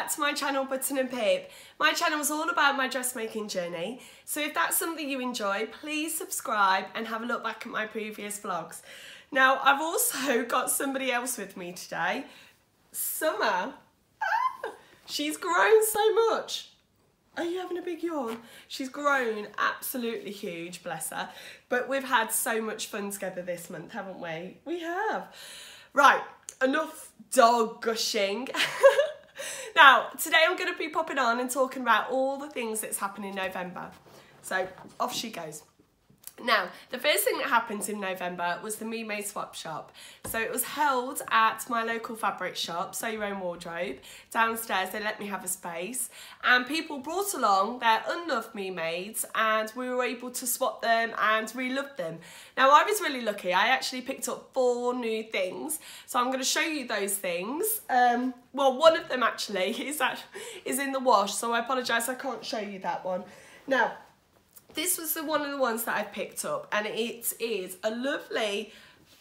back to my channel, Button and Pip. My channel is all about my dressmaking journey, so if that's something you enjoy, please subscribe and have a look back at my previous vlogs. Now, I've also got somebody else with me today, Summer. She's grown so much. Are you having a big yawn? She's grown absolutely huge, bless her. But we've had so much fun together this month, haven't we? We have. Right, enough dog gushing. Now, today I'm going to be popping on and talking about all the things that's happening in November. So, off she goes. Now, the first thing that happened in November was the Me Made Swap Shop. So it was held at my local fabric shop, Sew Your Own Wardrobe. Downstairs, they let me have a space. And people brought along their unloved Me Mades and we were able to swap them and re-love them. Now, I was really lucky. I actually picked up 4 new things. So I'm going to show you those things. Well, one of them actually is in the wash. So I apologise, I can't show you that one. Now, this was one of the ones that I picked up, and it is a lovely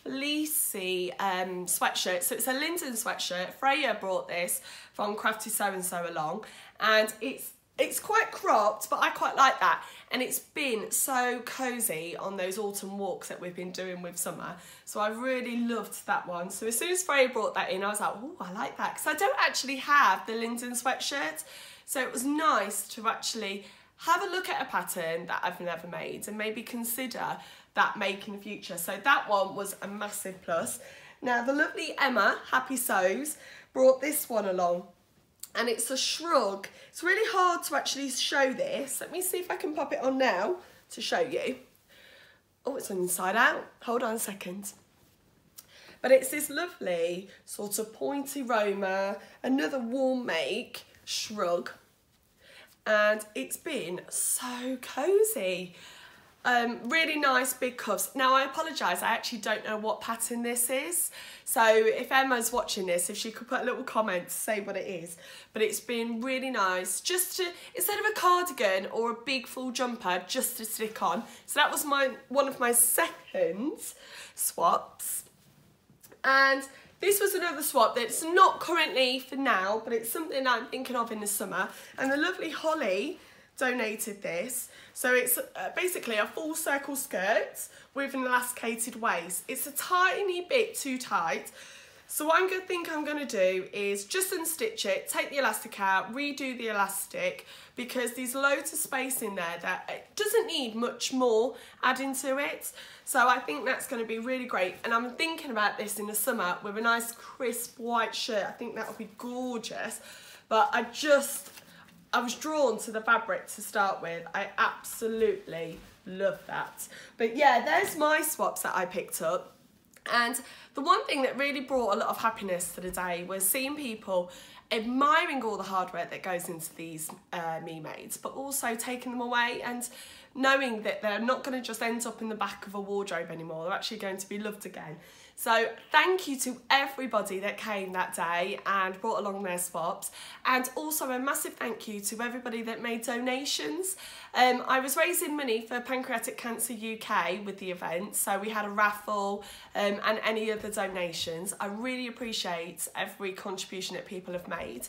fleecy sweatshirt. So it's a London sweatshirt. Freya brought this from Crafty So and So along, and it's quite cropped, but I quite like that. And it's been so cosy on those autumn walks that we've been doing with Summer. So I really loved that one. So as soon as Freya brought that in, I was like, oh, I like that, because I don't actually have the London sweatshirt. So it was nice to actually have a look at a pattern that I've never made and maybe consider that make in the future. So that one was a massive plus. Now, the lovely Emma, Happy Sews, brought this one along, and it's a shrug. It's really hard to actually show this. Let me see if I can pop it on now to show you. Oh, it's on inside out. Hold on a second. But it's this lovely sort of pointy Roma, another warm make shrug. And it's been so cosy. Really nice big cuffs. Now, I apologise, I actually don't know what pattern this is. So if Emma's watching this, if she could put a little comment to say what it is. But it's been really nice, just to, instead of a cardigan or a big full jumper, just to stick on. So that was one of my second swaps. And this was another swap that's not currently for now, but it's something I'm thinking of in the summer. And the lovely Holly donated this. So it's basically a full circle skirt with an elasticated waist. It's a tiny bit too tight. So what I'm going to do is just unstitch it, take the elastic out, redo the elastic, because there's loads of space in there that it doesn't need much more adding to it. So I think that's going to be really great. And I'm thinking about this in the summer with a nice crisp white shirt. I think that would be gorgeous. But I was drawn to the fabric to start with. I absolutely love that. But yeah, there's my swaps that I picked up. And the one thing that really brought a lot of happiness to the day was seeing people admiring all the hard work that goes into these Me Mades, but also taking them away and knowing that they're not going to just end up in the back of a wardrobe anymore. They're actually going to be loved again. So thank you to everybody that came that day and brought along their swaps, and also a massive thank you to everybody that made donations. I was raising money for Pancreatic Cancer UK with the event, so we had a raffle and any other donations. I really appreciate every contribution that people have made.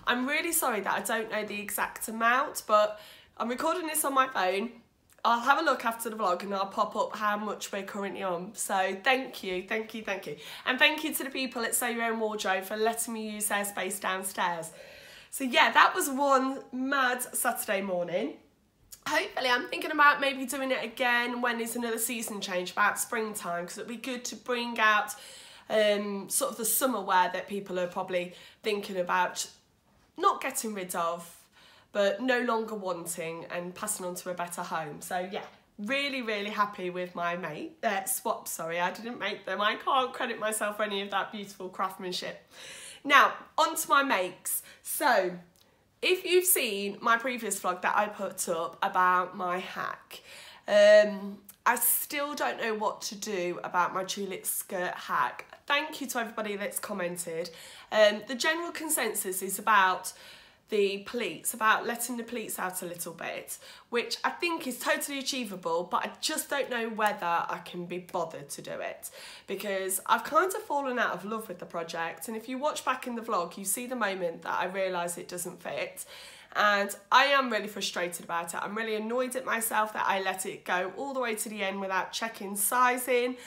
I'm really sorry that I don't know the exact amount, but I'm recording this on my phone. I'll have a look after the vlog and I'll pop up how much we're currently on. So thank you, thank you, thank you. And thank you to the people at Sew Your Own Wardrobe for letting me use their space downstairs. So yeah, that was one mad Saturday morning. Hopefully, I'm thinking about maybe doing it again when there's another season change, about springtime, because it'd be good to bring out sort of the summer wear that people are probably thinking about not getting rid of, but no longer wanting, and passing on to a better home. So yeah, really, really happy with my swaps. Sorry, I didn't make them. I can't credit myself for any of that beautiful craftsmanship. Now, on to my makes. So, if you've seen my previous vlog that I put up about my hack, I still don't know what to do about my tulip skirt hack. Thank you to everybody that's commented. The general consensus is about the pleats, about letting the pleats out a little bit, which I think is totally achievable, but I just don't know whether I can be bothered to do it, because I've kind of fallen out of love with the project. And if you watch back in the vlog, you see the moment that I realise it doesn't fit, and I am really frustrated about it. I'm really annoyed at myself that I let it go all the way to the end without checking sizing.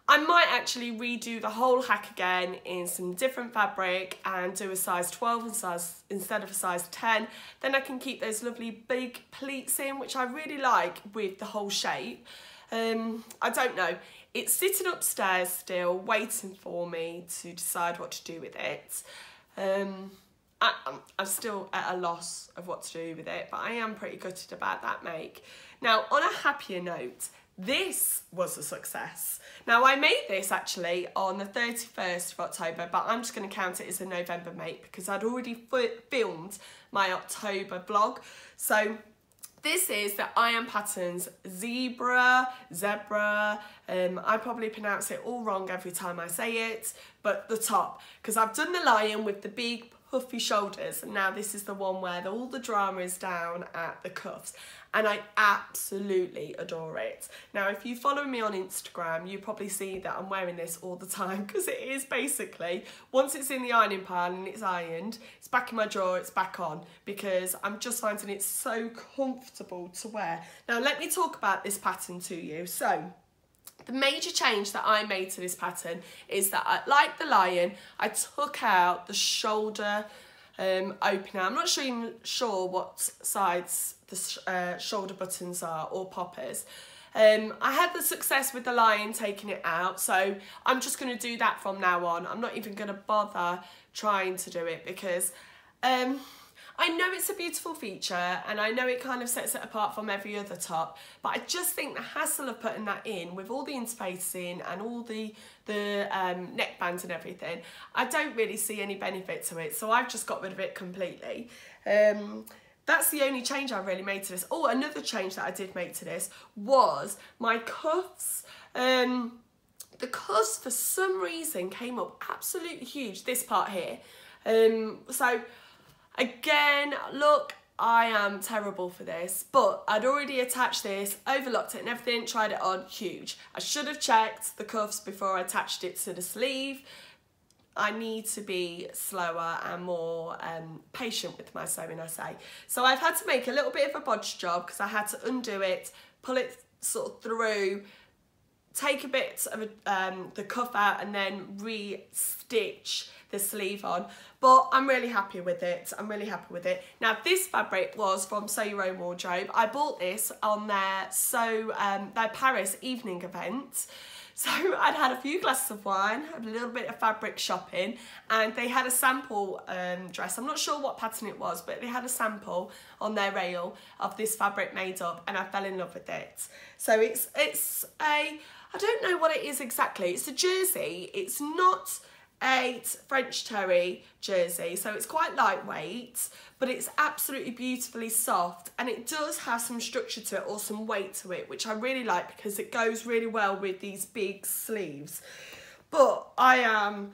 I might actually redo the whole hack again in some different fabric and do a size 12 instead of a size 10. Then I can keep those lovely big pleats in, which I really like with the whole shape. I don't know. It's sitting upstairs still, waiting for me to decide what to do with it. I'm still at a loss of what to do with it, but I am pretty gutted about that make. Now, on a happier note, this was a success. Now, I made this actually on the 31st of October, but I'm just going to count it as a November make because I'd already filmed my October vlog. So this is the Iron Patterns Zebra. I probably pronounce it all wrong every time I say it, but the top, because I've done the lion with the big puffy shoulders, and now this is the one where all the drama is down at the cuffs, and I absolutely adore it. Now, if you follow me on Instagram, you probably see that I'm wearing this all the time, because it is basically, once it's in the ironing pan and it's ironed, it's back in my drawer, it's back on, because I'm just finding it so comfortable to wear. Now, let me talk about this pattern to you. So the major change that I made to this pattern is that, like the lion, I took out the shoulder opener. I'm not even sure what sides the shoulder buttons are or poppers. I had the success with the lion taking it out, so I'm just going to do that from now on. I'm not even going to bother trying to do it because I know it's a beautiful feature and I know it kind of sets it apart from every other top, but I just think the hassle of putting that in with all the interspacing and all the neckbands and everything, I don't really see any benefit to it, so I've just got rid of it completely. That's the only change I really made to this. Oh, another change that I did make to this was my cuffs. The cuffs for some reason came up absolutely huge, this part here. So again, look, I am terrible for this, but I'd already attached this, overlocked it and everything, tried it on, huge. I should have checked the cuffs before I attached it to the sleeve. I need to be slower and more patient with my sewing, I say. So I've had to make a little bit of a bodge job because I had to undo it, pull it sort of through, take a bit of the cuff out and then re-stitch the sleeve on, but I'm really happy with it. I'm really happy with it. Now, this fabric was from Sew Your Own Wardrobe. I bought this on their Paris evening event. So I'd had a few glasses of wine, had a little bit of fabric shopping, and they had a sample dress. I'm not sure what pattern it was, but they had a sample on their rail of this fabric made up, and I fell in love with it. So it's I don't know what it is exactly. It's a jersey. It's not a French terry jersey, so it's quite lightweight, but it's absolutely beautifully soft, and it does have some structure to it or some weight to it, which I really like because it goes really well with these big sleeves. But can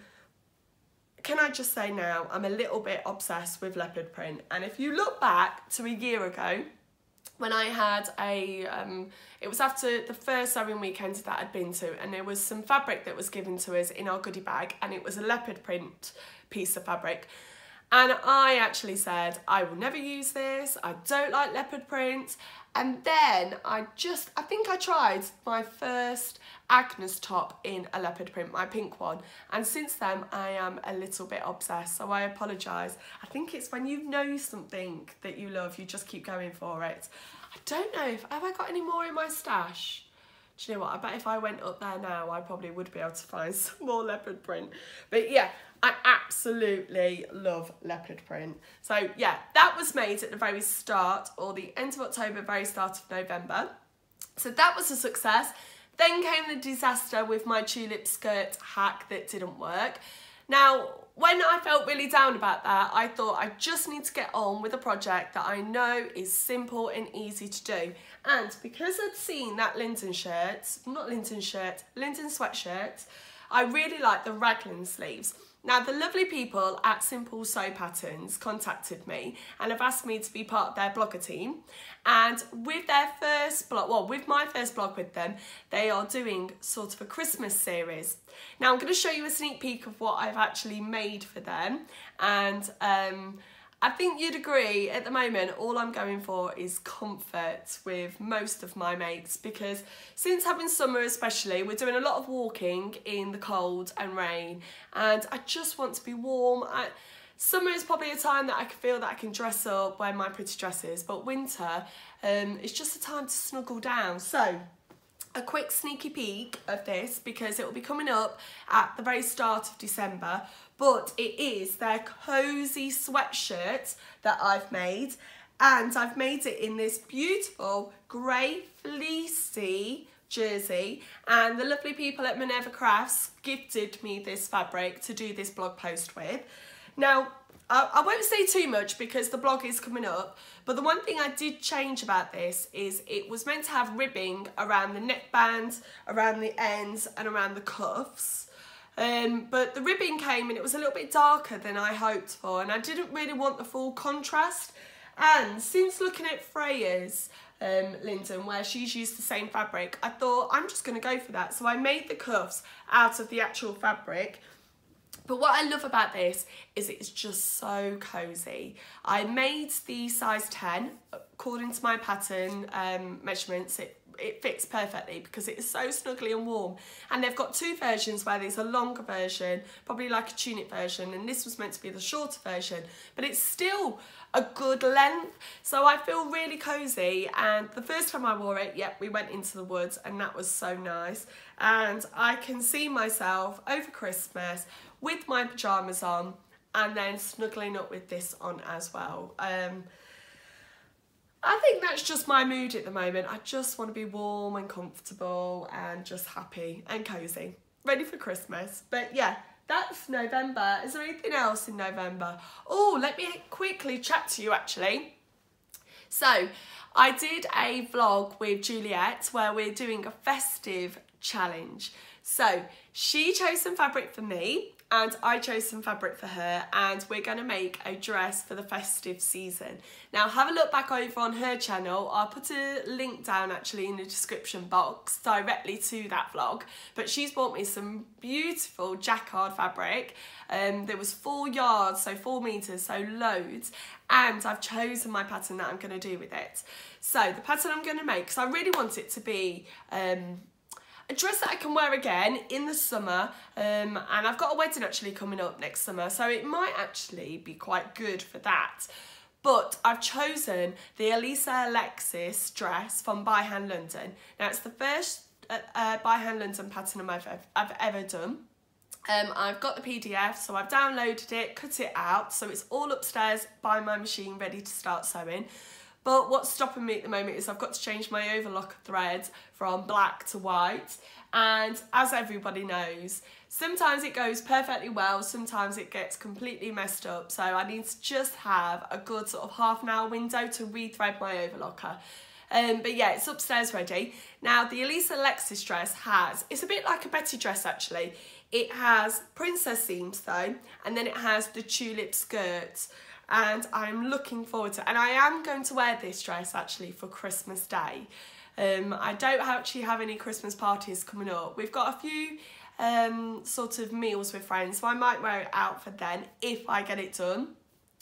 I just say now, I'm a little bit obsessed with leopard print, and if you look back to a year ago when I had it was after the first sewing weekend that I'd been to, and there was some fabric that was given to us in our goodie bag, and it was a leopard print piece of fabric. And I actually said, I will never use this, I don't like leopard print. And then I think I tried my first Agnes top in a leopard print, my pink one. And since then, I am a little bit obsessed, so I apologise. I think it's when you know something that you love, you just keep going for it. I don't know, have I got any more in my stash? Do you know what, I bet if I went up there now, I probably would be able to find some more leopard print. But yeah, I absolutely love leopard print. So yeah, that was made at the very start, or the end of October, very start of November. So that was a success. Then came the disaster with my tulip skirt hack that didn't work. Now, when I felt really down about that, I thought I just need to get on with a project that I know is simple and easy to do. And because I'd seen that Linden sweatshirt, I really like the raglan sleeves. Now, the lovely people at Simple Sew Patterns contacted me and have asked me to be part of their blogger team. And with their first blog, well, with my first blog with them, they are doing sort of a Christmas series. Now, I'm going to show you a sneak peek of what I've actually made for them. And I think you'd agree, at the moment, all I'm going for is comfort with most of my makes, because since having summer especially, we're doing a lot of walking in the cold and rain, and I just want to be warm. Summer is probably a time that I can feel that I can dress up, wear my pretty dresses, but winter, it's just a time to snuggle down. So, a quick sneaky peek of this, because it will be coming up at the very start of December, but it is their cosy sweatshirt that I've made, and I've made it in this beautiful grey fleecy jersey, and the lovely people at Minerva Crafts gifted me this fabric to do this blog post with. Now, I won't say too much because the blog is coming up, but the one thing I did change about this is it was meant to have ribbing around the neckband, around the ends and around the cuffs. But the ribbing came and it was a little bit darker than I hoped for, and I didn't really want the full contrast. And since looking at Freya's Linden, where she's used the same fabric, I thought I'm just going to go for that. So I made the cuffs out of the actual fabric. But what I love about this is it's just so cosy. I made the size 10 according to my pattern measurements. It fits perfectly because it is so snuggly and warm. And they've got two versions where there's a longer version, probably like a tunic version, and this was meant to be the shorter version, but it's still a good length. So I feel really cozy, and the first time I wore it, yep, we went into the woods and that was so nice. And I can see myself over Christmas with my pyjamas on and then snuggling up with this on as well. I think that's just my mood at the moment. I just want to be warm and comfortable and just happy and cosy, ready for Christmas. But yeah, that's November. Is there anything else in November? Oh, let me quickly chat to you actually. So I did a vlog with Juliet where we're doing a festive challenge. So she chose some fabric for me and I chose some fabric for her, and we're going to make a dress for the festive season. Now have a look back over on her channel. I'll put a link down actually in the description box directly to that vlog, but she's bought me some beautiful jacquard fabric. There was 4 yards, so 4 meters, so loads, and I've chosen my pattern that I'm going to do with it. So the pattern I'm going to make, because I really want it to be a dress that I can wear again in the summer, and I've got a wedding actually coming up next summer, so it might actually be quite good for that. But I've chosen the Elisalex dress from By Hand London. Now it's the first By Hand London pattern I've ever done. I've got the PDF, so I've downloaded it, cut it out, so it's all upstairs by my machine ready to start sewing. But what's stopping me at the moment is I've got to change my overlock thread from black to white. And as everybody knows, sometimes it goes perfectly well, sometimes it gets completely messed up. So I need to just have a good sort of half an hour window to rethread my overlocker. But yeah, it's upstairs ready. Now the Elisalex dress it's a bit like a Betty dress actually. It has princess seams though, and then it has the tulip skirts. And I'm looking forward to it. And I am going to wear this dress actually for Christmas Day. I don't actually have any Christmas parties coming up. We've got a few sort of meals with friends, so I might wear it out for then if I get it done.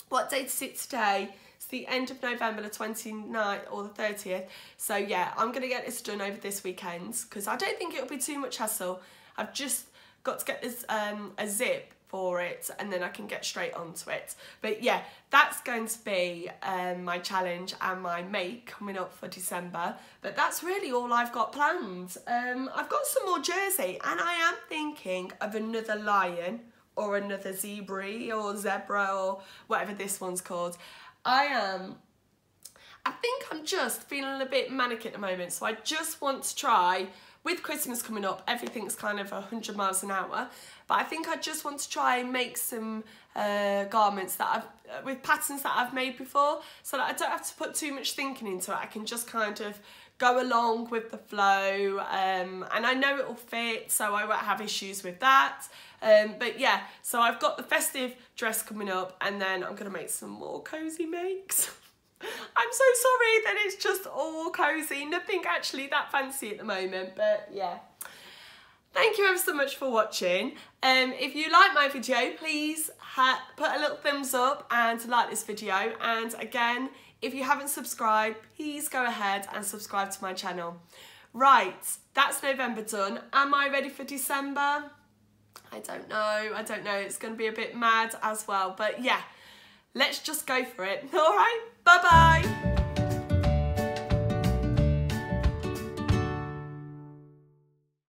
What date is it today? It's the end of November, the 29th or the 30th. So yeah, I'm going to get this done over this weekend because I don't think it'll be too much hassle. I've just got to get this a zip for it and then I can get straight onto it. But yeah, that's going to be my challenge and my make coming up for December. But that's really all I've got planned. I've got some more jersey and I am thinking of another lion or another zebra or zebra or whatever this one's called. I think I'm just feeling a bit manic at the moment, so I just want to try. With Christmas coming up, everything's kind of 100 miles an hour, but I think I just want to try and make some garments that with patterns that I've made before, so that I don't have to put too much thinking into it. I can just kind of go along with the flow, and I know it will fit, so I won't have issues with that. But yeah, so I've got the festive dress coming up, and then I'm gonna make some more cozy makes. I'm so sorry that it's just all cozy, nothing actually that fancy at the moment, but yeah. Thank you ever so much for watching. If you like my video, please put a little thumbs up and like this video. And again, if you haven't subscribed, please go ahead and subscribe to my channel. Right, that's November done. Am I ready for December? I don't know. It's going to be a bit mad as well. But yeah, let's just go for it. All right, bye-bye.